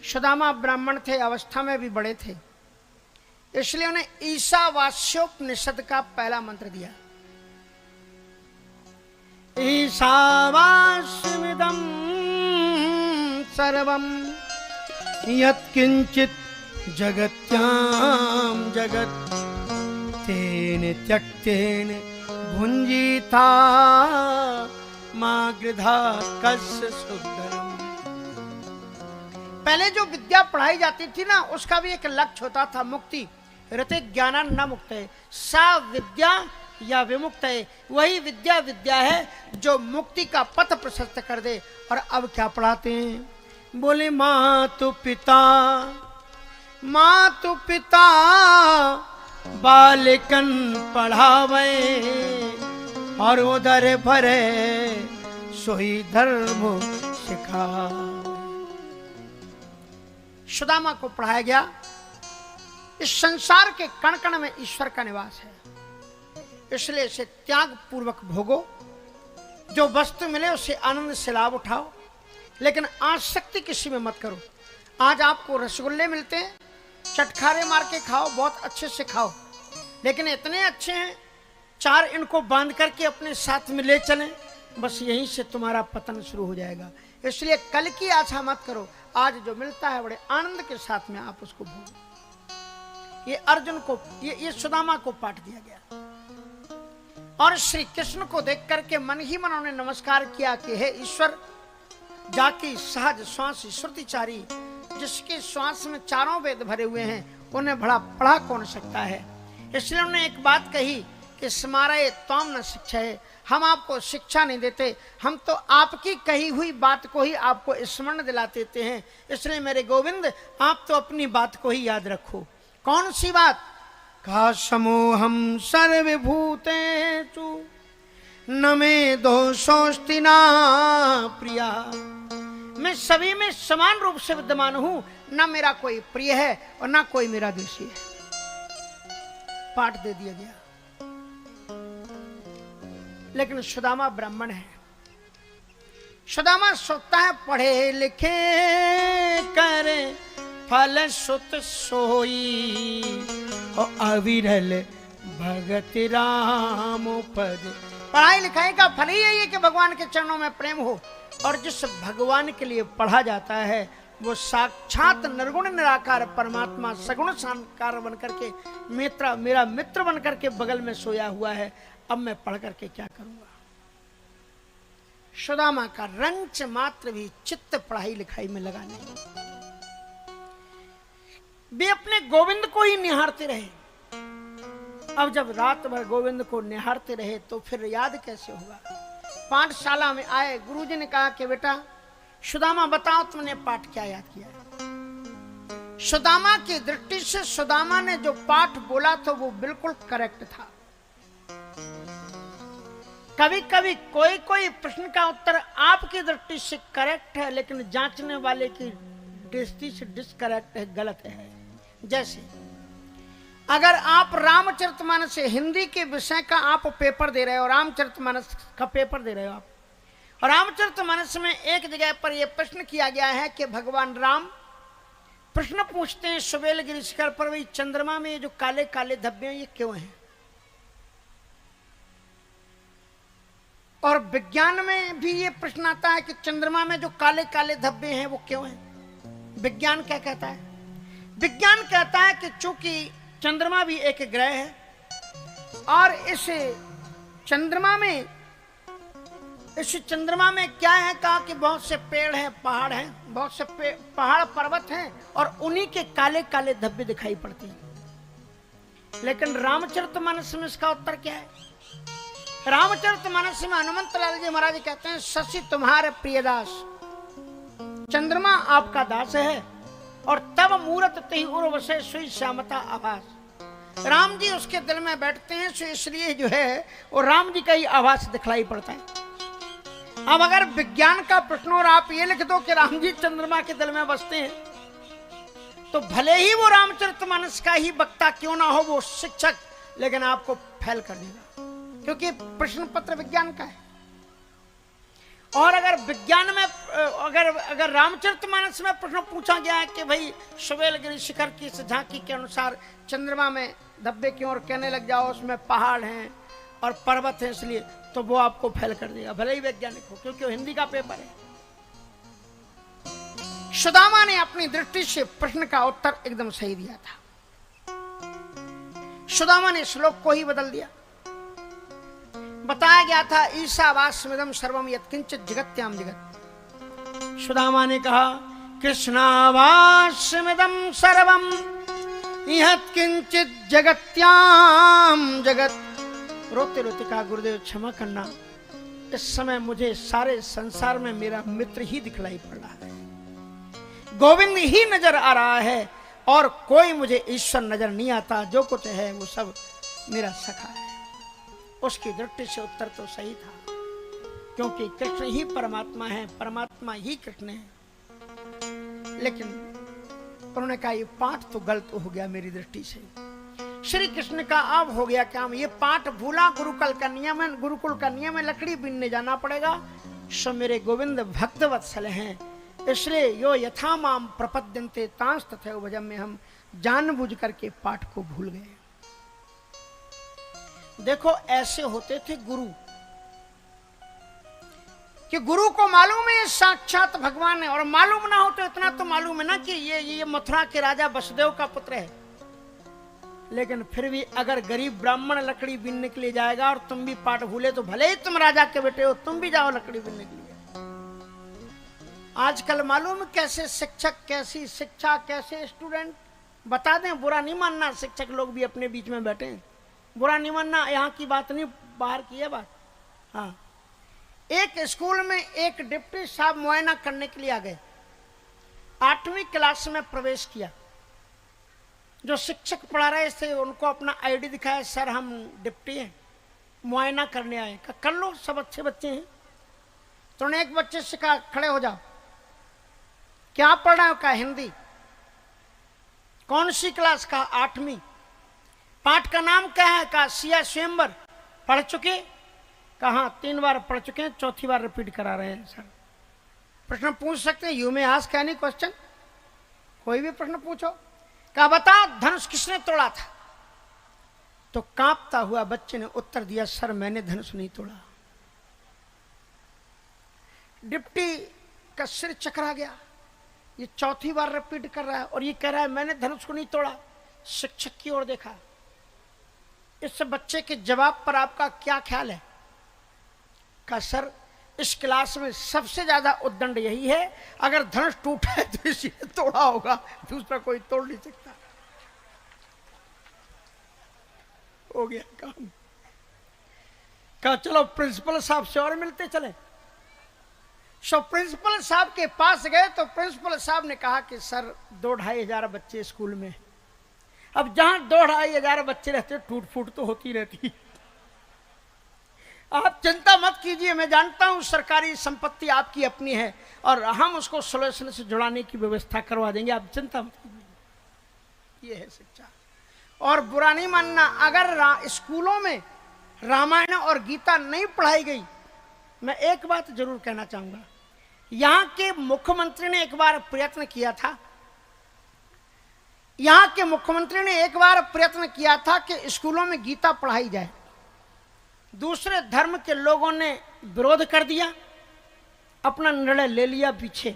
सुदामा ब्राह्मण थे, अवस्था में भी बड़े थे, इसलिए उन्हें ईशावास्योपनिषद का पहला मंत्र दिया। ईशावास्यमिदं सर्वं यत्किंचित् जगत्यां जगत् तेन त्यक्तेन भुंजीता मा गृधा कस्य सुंदरम। पहले जो विद्या पढ़ाई जाती थी ना, उसका भी एक लक्ष्य होता था, मुक्ति। रते ज्ञाना न मुक्त है, सा विद्या या विमुक्त है। वही विद्या विद्या है जो मुक्ति का पथ प्रशस्त कर दे। और अब क्या पढ़ाते हैं? बोले मातु पिता बालिकन पढ़ावे और उधर भरे सोई धर्म सिखा। सुदामा को पढ़ाया गया इस संसार के कण कण में ईश्वर का निवास है, इसलिए इसे त्याग पूर्वक भोगो। जो वस्तु मिले उसे आनंद से लाभ उठाओ, लेकिन आसक्ति किसी में मत करो। आज आपको रसगुल्ले मिलते हैं, चटखारे मार के खाओ, बहुत अच्छे से खाओ, लेकिन इतने अच्छे हैं, 4 इनको बांध करके अपने साथ में ले चलें, बस यहीं से तुम्हारा पतन शुरू हो जाएगा। इसलिए कल की आशा मत करो, आज जो मिलता है बड़े आनंद के साथ में आप उसको भोगो। ये अर्जुन को, ये सुदामा को पाठ दिया गया। और श्री कृष्ण को देख करके मन ही मन उन्होंने नमस्कार किया कि हे ईश्वर, जाकी सहज श्वास श्रुतिचारी, जिसके श्वास में 4 वेद भरे हुए हैं, उन्हें बड़ा पढ़ा कौन सकता है। इसलिए उन्होंने एक बात कही कि स्मारय त्वाम न शिक्षाए, हम आपको शिक्षा नहीं देते, हम तो आपकी कही हुई बात को ही आपको स्मरण दिला देते हैं। इसलिए मेरे गोविंद, आप तो अपनी बात को ही याद रखो। कौन सी बात? का समूहम सर्वभूतेषु न मे दोषोस्ति न प्रिया। मैं सभी में समान रूप से विद्यमान हूं, न मेरा कोई प्रिय है और न कोई मेरा द्वेषी है। पाठ दे दिया गया। लेकिन सुदामा ब्राह्मण है। सुदामा सोचता है पढ़े लिखे करे फल सुत सोई और अविरल भगत राम पद। पढ़ाई लिखाई का फल ही यही है कि भगवान के चरणों में प्रेम हो। और जिस भगवान के लिए पढ़ा जाता है वो साक्षात निर्गुण निराकार परमात्मा सगुण साकार बनकर के मेरा मित्र बनकर के बगल में सोया हुआ है। अब मैं पढ़ करके क्या करूंगा? सुदामा का रंच मात्र भी चित्त पढ़ाई लिखाई में लगा नहीं। वे अपने गोविंद को ही निहारते रहे। अब जब रात भर गोविंद को निहारते रहे तो फिर याद कैसे होगा? पाठशाला में आए, गुरुजी ने कहा कि बेटा सुदामा बताओ तुमने पाठ क्या याद किया है। सुदामा की दृष्टि से सुदामा ने जो पाठ बोला तो वो बिल्कुल करेक्ट था। कभी कभी कोई कोई प्रश्न का उत्तर आपकी दृष्टि से करेक्ट है, लेकिन जांचने वाले की दृष्टि से डिसकरेक्ट है, गलत है। जैसे अगर आप रामचरितमानस से हिंदी के विषय का आप पेपर दे रहे हो, रामचरितमानस का पेपर दे रहे हो आप, और रामचरितमानस में एक जगह पर यह प्रश्न किया गया है कि भगवान राम प्रश्न पूछते हैं सुबेलगिरी शिखर पर, वही चंद्रमा में जो काले काले धब्बे हैं ये क्यों हैं? और विज्ञान में भी ये प्रश्न आता है कि चंद्रमा में जो काले काले धब्बे हैं वो क्यों हैं? विज्ञान क्या कहता है? विज्ञान कहता है कि चूंकि चंद्रमा भी एक ग्रह है और इस चंद्रमा में क्या है, कहा कि बहुत से पेड़ हैं, पहाड़ हैं, बहुत से पहाड़ पर्वत हैं और उन्हीं के काले काले धब्बे दिखाई पड़ते हैं। लेकिन रामचरितमानस में इसका उत्तर क्या है? रामचरितमानस में हनुमंत लाल जी महाराज कहते हैं, शशि तुम्हारे प्रियदास, चंद्रमा आपका दास है और तब मूरत तही उर्वशे सुई श्यामता आभास। राम जी उसके दिल में बैठते हैं, सो इसलिए जो है वो राम जी का ही आभास दिखलाई पड़ता है। अब अगर विज्ञान का प्रश्न और आप ये लिख दो कि राम जी चंद्रमा के दिल में बसते हैं, तो भले ही वो रामचरितमानस का ही वक्ता क्यों ना हो, वो शिक्षक, लेकिन आपको फेल कर देगा, क्योंकि प्रश्न पत्र विज्ञान का है। और अगर विज्ञान में अगर रामचरितमानस में प्रश्न पूछा गया है कि भाई सुबेलगिरी शिखर की इस झांकी के अनुसार चंद्रमा में धब्बे की ओर कहने लग जाओ, उसमें पहाड़ हैं और पर्वत हैं, इसलिए तो वो आपको फेल कर देगा, भले ही वैज्ञानिक हो, क्योंकि वो हिंदी का पेपर है। सुदामा ने अपनी दृष्टि से प्रश्न का उत्तर एकदम सही दिया था। सुदामा ने श्लोक को ही बदल दिया। बताया गया था ईशावास्यमिदं सर्वम यत्किंचित जगत्याम जगत। सुदामा ने कहा कृष्णावास्यमिदं सर्वम यत्किंचित जगत्याम जगत। रोते रोते कहा गुरुदेव क्षमा करना, इस समय मुझे सारे संसार में मेरा मित्र ही दिखलाई पड़ रहा है, गोविंद ही नजर आ रहा है और कोई मुझे ईश्वर नजर नहीं आता, जो कुछ है वो सब मेरा सखा है। उसकी दृष्टि से उत्तर तो सही था, क्योंकि कृष्ण ही परमात्मा है, परमात्मा ही कृष्ण है। लेकिन उन्होंने कहा ये पाठ तो गलत हो गया मेरी दृष्टि से। श्री कृष्ण का अब हो गया काम, ये पाठ भूला, गुरुकुल का नियम है, लकड़ी बीनने जाना पड़ेगा। सो मेरे गोविंद भक्त वत्सल हैं, इसलिए यो यथा माम प्रपद्यन्ते तांस तथैव भजम में हम जानबूझ करके पाठ को भूल गए। देखो ऐसे होते थे गुरु, कि गुरु को मालूम है साक्षात भगवान है, और मालूम ना हो तो इतना तो मालूम है ना कि ये मथुरा के राजा वसुदेव का पुत्र है। लेकिन फिर भी अगर गरीब ब्राह्मण लकड़ी बीनने के लिए जाएगा और तुम भी पाठ भूले, तो भले ही तुम राजा के बेटे हो, तुम भी जाओ लकड़ी बीनने के लिए। आजकल मालूम कैसे शिक्षक, कैसी शिक्षा, कैसे स्टूडेंट। बता दें, बुरा नहीं मानना, शिक्षक लोग भी अपने बीच में बैठे हैं, बुरा नहीं मानना, यहाँ की बात नहीं, बाहर की है बात। हाँ, एक स्कूल में एक डिप्टी साहब मुआयना करने के लिए आ गए, 8वीं क्लास में प्रवेश किया। जो शिक्षक पढ़ा रहे थे उनको अपना आईडी दिखाया, सर हम डिप्टी हैं, मुआयना करने आए। कहा कर लो, सब अच्छे बच्चे हैं। तो उन्होंने एक बच्चे से कहा खड़े हो जाओ, क्या पढ़ रहे हो? कहा हिंदी। कौन सी क्लास? का 8वीं। पाठ का नाम क्या है? कहा सिया स्वयंवर। पढ़ चुके? कहा 3 बार पढ़ चुके हैं, 4थी बार रिपीट करा रहे हैं सर। प्रश्न पूछ सकते हैं, यू में आस्क एनी क्वेश्चन, कोई भी प्रश्न पूछो। कहा बता धनुष किसने तोड़ा था? तो कांपता हुआ बच्चे ने उत्तर दिया, सर मैंने धनुष नहीं तोड़ा। डिप्टी का सिर चकरा गया, ये 4थी बार रिपीट कर रहा है और ये कह रहा है मैंने धनुष को नहीं तोड़ा। शिक्षक की ओर देखा, इस बच्चे के जवाब पर आपका क्या ख्याल है? कहा सर इस क्लास में सबसे ज्यादा उद्दंड यही है, अगर धनुष टूटा है तो इसी ने तोड़ा होगा, दूसरा कोई तोड़ नहीं सकता। हो गया काम। कहा चलो प्रिंसिपल साहब से और मिलते चले। सो प्रिंसिपल साहब के पास गए तो प्रिंसिपल साहब ने कहा कि सर 2-2.5 हजार बच्चे स्कूल में। अब जहां 2-2.5 हजार बच्चे रहते टूट फूट तो होती रहती। आप चिंता मत कीजिए, मैं जानता हूं सरकारी संपत्ति आपकी अपनी है और हम उसको सोल्यूशन से जुड़ाने की व्यवस्था करवा देंगे, आप चिंता मत कीजिए। ये है शिक्षा। और बुरा नहीं मानना, अगर स्कूलों में रामायण और गीता नहीं पढ़ाई गई, मैं एक बात जरूर कहना चाहूंगा, यहां के मुख्यमंत्री ने एक बार प्रयत्न किया था, यहां के मुख्यमंत्री ने एक बार प्रयत्न किया था कि स्कूलों में गीता पढ़ाई जाए। दूसरे धर्म के लोगों ने विरोध कर दिया, अपना निर्णय ले लिया पीछे।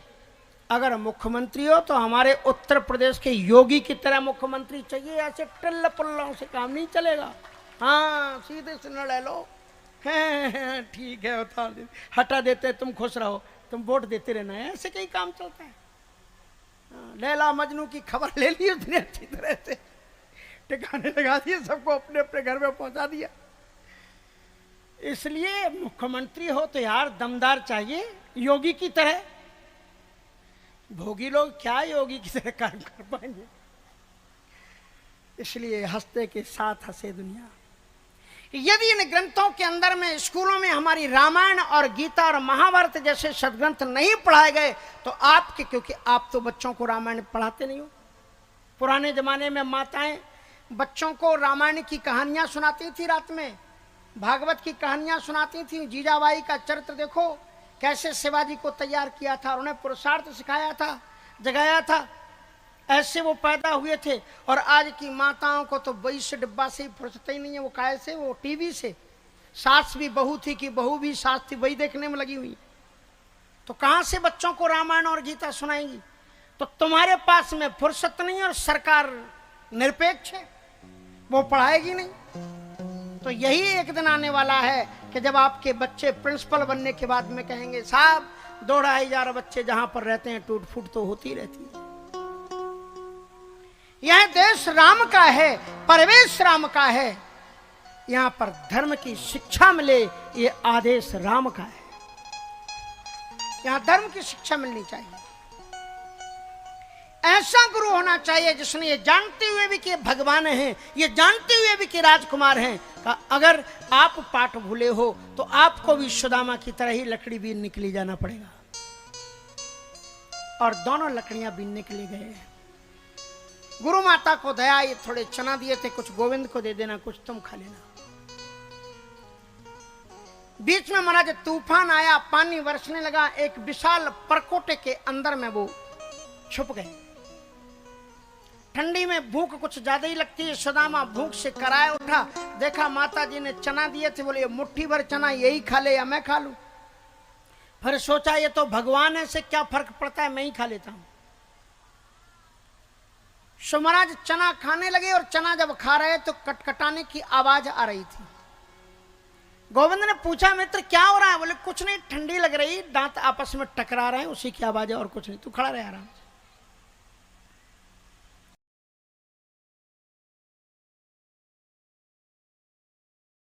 अगर मुख्यमंत्री हो तो हमारे उत्तर प्रदेश के योगी की तरह मुख्यमंत्री चाहिए, ऐसे टिल्ल पुल्लों से काम नहीं चलेगा। हाँ सीधे से निर्णय लो, ठीक है उतार दे, हटा देते, तुम खुश रहो, तुम वोट देते रहना है, ऐसे कई काम चलता है। लैला मजनू की खबर ले ली उसने, अच्छी तरह से ठिकाने लगा दिए, सबको अपने अपने घर में पहुंचा दिया। इसलिए मुख्यमंत्री हो तो यार दमदार चाहिए, योगी की तरह। भोगी लोग क्या योगी की तरह काम कर पाएंगे? इसलिए हंसते के साथ हंसे दुनिया। यदि इन ग्रंथों के अंदर में स्कूलों में हमारी रामायण और गीता और महाभारत जैसे सदग्रंथ नहीं पढ़ाए गए तो आपके, क्योंकि आप तो बच्चों को रामायण पढ़ाते नहीं हो। पुराने जमाने में माताएं बच्चों को रामायण की कहानियां सुनाती थी, रात में भागवत की कहानियां सुनाती थी। जीजाबाई का चरित्र देखो, कैसे शिवाजी को तैयार किया था और उन्हें पुरुषार्थ सिखाया था, जगाया था, ऐसे वो पैदा हुए थे। और आज की माताओं को तो वही से डिब्बा से ही फुर्सत ही नहीं है, वो काय से, वो टीवी से। सास भी बहू थी कि बहू भी सास थी, वही देखने में लगी हुई। तो कहां से बच्चों को रामायण और गीता सुनाएंगी? तो तुम्हारे पास में फुर्सत नहीं और सरकार निरपेक्ष है, वो पढ़ाएगी नहीं। तो यही एक दिन आने वाला है कि जब आपके बच्चे प्रिंसिपल बनने के बाद में कहेंगे साहब 2,500 बच्चे जहां पर रहते हैं टूट फूट तो होती रहती है। यह देश राम का है, परिवेश राम का है, यहां पर धर्म की शिक्षा मिले ये आदेश राम का है। यहां धर्म की शिक्षा मिलनी चाहिए। ऐसा गुरु होना चाहिए जिसने ये जानते हुए भी कि भगवान हैं, ये जानते हुए भी कि राजकुमार हैं, का अगर आप पाठ भूले हो तो आपको भी सुदामा की तरह ही लकड़ी बीनने के लिए जाना पड़ेगा। और दोनों लकड़ियां बीनने के लिए गए हैं। गुरु माता को दया, ये थोड़े चना दिए थे, कुछ गोविंद को दे देना, कुछ तुम खा लेना। बीच में महाराज तूफान आया, पानी बरसने लगा, एक विशाल परकोटे के अंदर में वो छुप गए। ठंडी में भूख कुछ ज्यादा ही लगती है, सुदामा भूख से कराए उठा, देखा माता जी ने चना दिए थे, बोले मुट्ठी भर चना यही खा ले या मैं खा लूं। फिर सोचा ये तो भगवान है, से क्या फर्क पड़ता है, मैं ही खा लेता हूं। सो महाराज चना खाने लगे और चना जब खा रहे तो कटकटाने की आवाज आ रही थी। गोविंद ने पूछा मित्र क्या हो रहा है? बोले कुछ नहीं, ठंडी लग रही, दांत आपस में टकरा रहे हैं, उसी की आवाज है और कुछ नहीं, तू खड़ा रहे आराम से।